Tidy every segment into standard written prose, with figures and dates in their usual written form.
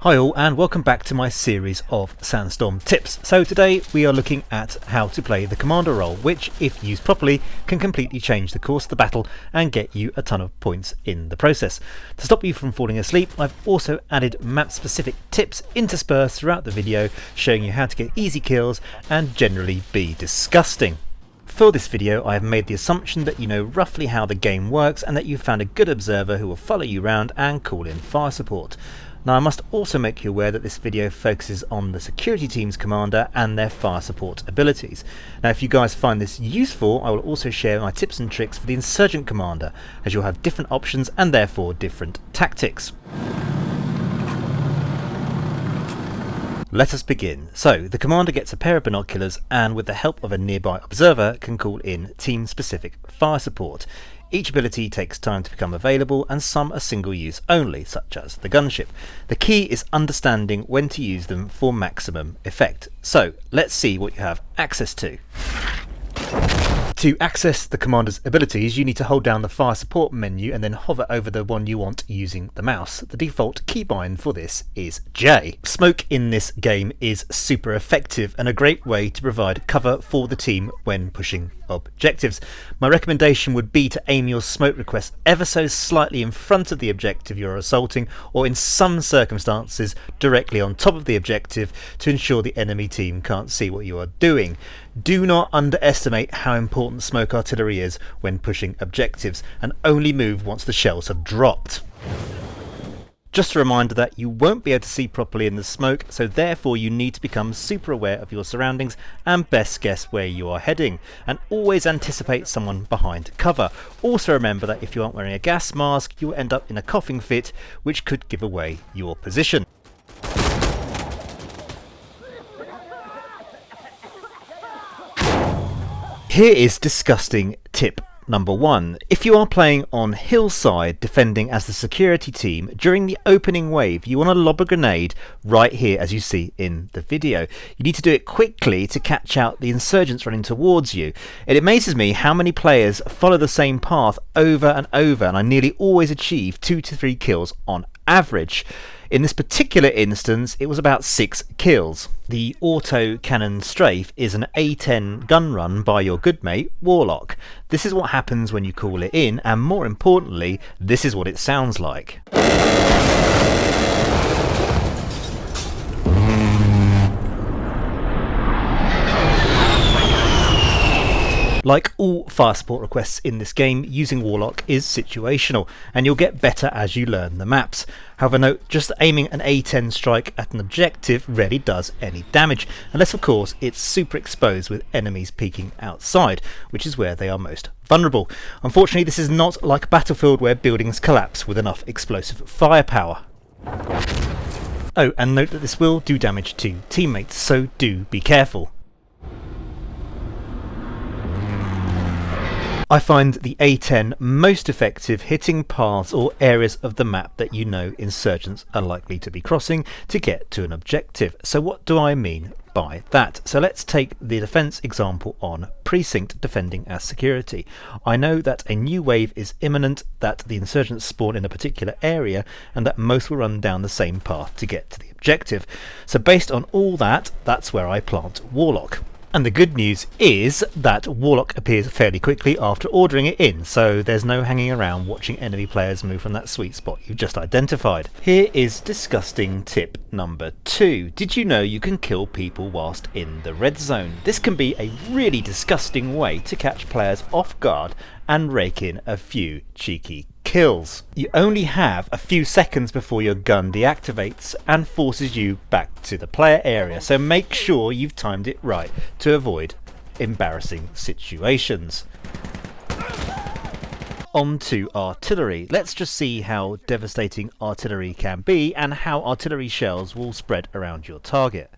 Hi all, and welcome back to my series of Sandstorm tips. So today we are looking at how to play the commander role, which if used properly can completely change the course of the battle and get you a ton of points in the process. To stop you from falling asleep, I've also added map specific tips interspersed throughout the video, showing you how to get easy kills and generally be disgusting. For this video I have made the assumption that you know roughly how the game works and that you've found a good observer who will follow you around and call in fire support. Now I must also make you aware that this video focuses on the security team's commander and their fire support abilities. Now if you guys find this useful, I will also share my tips and tricks for the insurgent commander, as you'll have different options and therefore different tactics. Let us begin. So the commander gets a pair of binoculars and with the help of a nearby observer can call in team specific fire support. Each ability takes time to become available and some are single use only, such as the Gunship. The key is understanding when to use them for maximum effect. So let's see what you have access to. To access the commander's abilities, you need to hold down the fire support menu and then hover over the one you want using the mouse. The default keybind for this is J. Smoke in this game is super effective and a great way to provide cover for the team when pushing objectives. My recommendation would be to aim your smoke request ever so slightly in front of the objective you're assaulting, or in some circumstances directly on top of the objective to ensure the enemy team can't see what you are doing. Do not underestimate how important smoke artillery is when pushing objectives, and only move once the shells have dropped. Just a reminder that you won't be able to see properly in the smoke, so therefore you need to become super aware of your surroundings and best guess where you are heading, and always anticipate someone behind cover. Also remember that if you aren't wearing a gas mask, you will end up in a coughing fit, which could give away your position. Here is disgusting tip number 1. If you are playing on hillside defending as the security team, during the opening wave you want to lob a grenade right here as you see in the video. You need to do it quickly to catch out the insurgents running towards you. It amazes me how many players follow the same path over and over, and I nearly always achieve 2 to 3 kills on average. In this particular instance it was about 6 kills. The Autocannon Strafe is an A10 gun run by your good mate Warlock. This is what happens when you call it in, and more importantly this is what it sounds like. Like all fire support requests in this game, using Warlock is situational, and you'll get better as you learn the maps. However, note, just aiming an A10 strike at an objective rarely does any damage, unless of course it's super exposed with enemies peeking outside, which is where they are most vulnerable. Unfortunately, this is not like Battlefield where buildings collapse with enough explosive firepower. Oh, and note that this will do damage to teammates, so do be careful. I find the A10 most effective hitting paths or areas of the map that you know insurgents are likely to be crossing to get to an objective. So what do I mean by that? So let's take the defense example on precinct defending as security. I know that a new wave is imminent, that the insurgents spawn in a particular area, and that most will run down the same path to get to the objective. So based on all that, that's where I plant Warlock. And the good news is that Warlock appears fairly quickly after ordering it in, so there's no hanging around watching enemy players move from that sweet spot you've just identified. Here is disgusting tip number 2. Did you know you can kill people whilst in the red zone? This can be a really disgusting way to catch players off guard and rake in a few cheeky kills. You only have a few seconds before your gun deactivates and forces you back to the player area, so make sure you've timed it right to avoid embarrassing situations. On to artillery. Let's just see how devastating artillery can be and how artillery shells will spread around your target.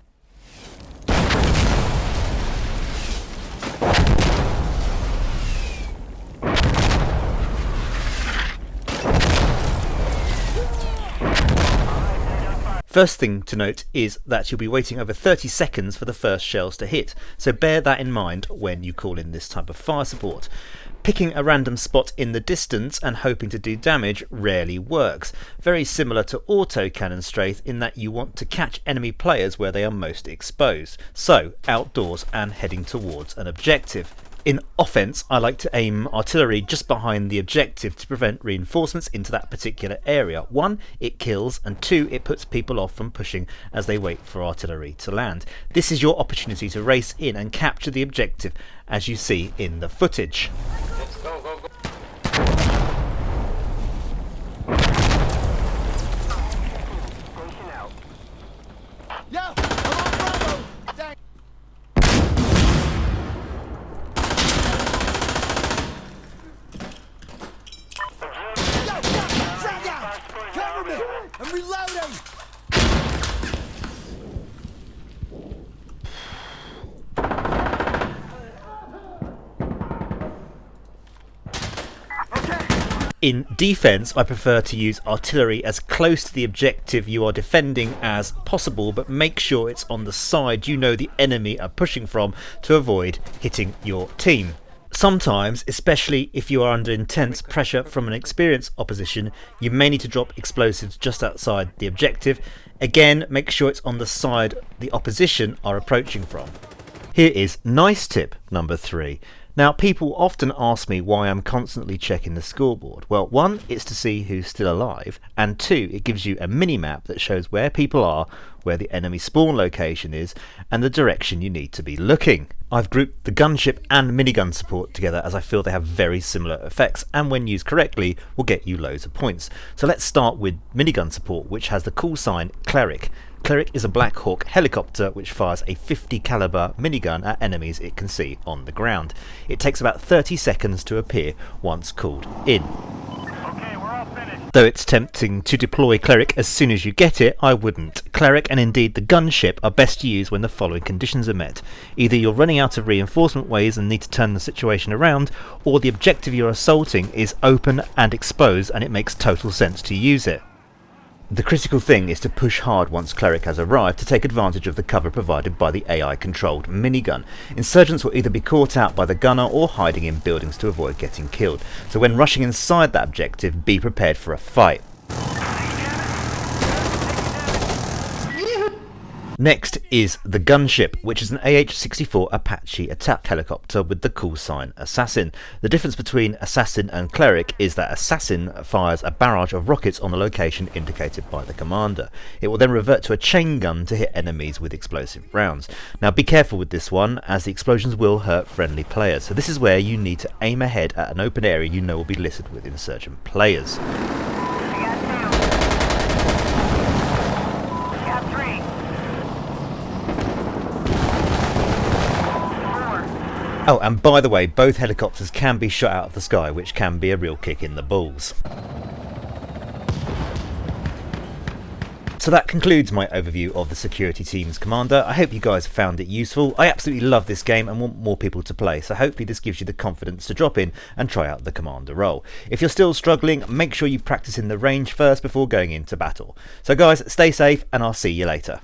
First thing to note is that you'll be waiting over 30 seconds for the first shells to hit, so bear that in mind when you call in this type of fire support. Picking a random spot in the distance and hoping to do damage rarely works. Very similar to Autocannon Strafe in that you want to catch enemy players where they are most exposed, so outdoors and heading towards an objective. In offence, I like to aim artillery just behind the objective to prevent reinforcements into that particular area. 1, it kills, and 2, it puts people off from pushing as they wait for artillery to land. This is your opportunity to race in and capture the objective, as you see in the footage. Let's go, go, go. Yo, I'm on Bravo. Thanks. Cover me! I'm reloading! In defence, I prefer to use artillery as close to the objective you are defending as possible, but make sure it's on the side you know the enemy are pushing from to avoid hitting your team. Sometimes, especially if you are under intense pressure from an experienced opposition, you may need to drop explosives just outside the objective. Again, make sure it's on the side the opposition are approaching from. Here is nice tip number 3. Now, people often ask me why I'm constantly checking the scoreboard. Well, 1, it's to see who's still alive, and 2, it gives you a mini-map that shows where people are, where the enemy spawn location is, and the direction you need to be looking. I've grouped the gunship and minigun support together as I feel they have very similar effects, and when used correctly will get you loads of points. So let's start with minigun support, which has the call sign Cleric. Cleric is a Black Hawk helicopter which fires a 50 caliber minigun at enemies it can see on the ground. It takes about 30 seconds to appear once called in. Okay, we're all finished. Though it's tempting to deploy Cleric as soon as you get it, I wouldn't. Cleric and indeed the gunship are best to use when the following conditions are met. Either you're running out of reinforcement ways and need to turn the situation around, or the objective you're assaulting is open and exposed and it makes total sense to use it. The critical thing is to push hard once Cleric has arrived to take advantage of the cover provided by the AI-controlled minigun. Insurgents will either be caught out by the gunner or hiding in buildings to avoid getting killed, so when rushing inside that objective, be prepared for a fight. Next is the Gunship, which is an AH-64 Apache attack helicopter with the call sign Assassin. The difference between Assassin and Cleric is that Assassin fires a barrage of rockets on the location indicated by the commander. It will then revert to a chain gun to hit enemies with explosive rounds. Now be careful with this one, as the explosions will hurt friendly players, so this is where you need to aim ahead at an open area you know will be littered with insurgent players. Oh, and by the way, both helicopters can be shot out of the sky, which can be a real kick in the balls. So that concludes my overview of the security team's commander. I hope you guys found it useful. I absolutely love this game and want more people to play, so hopefully this gives you the confidence to drop in and try out the commander role. If you're still struggling, make sure you practice in the range first before going into battle. So guys, stay safe and I'll see you later.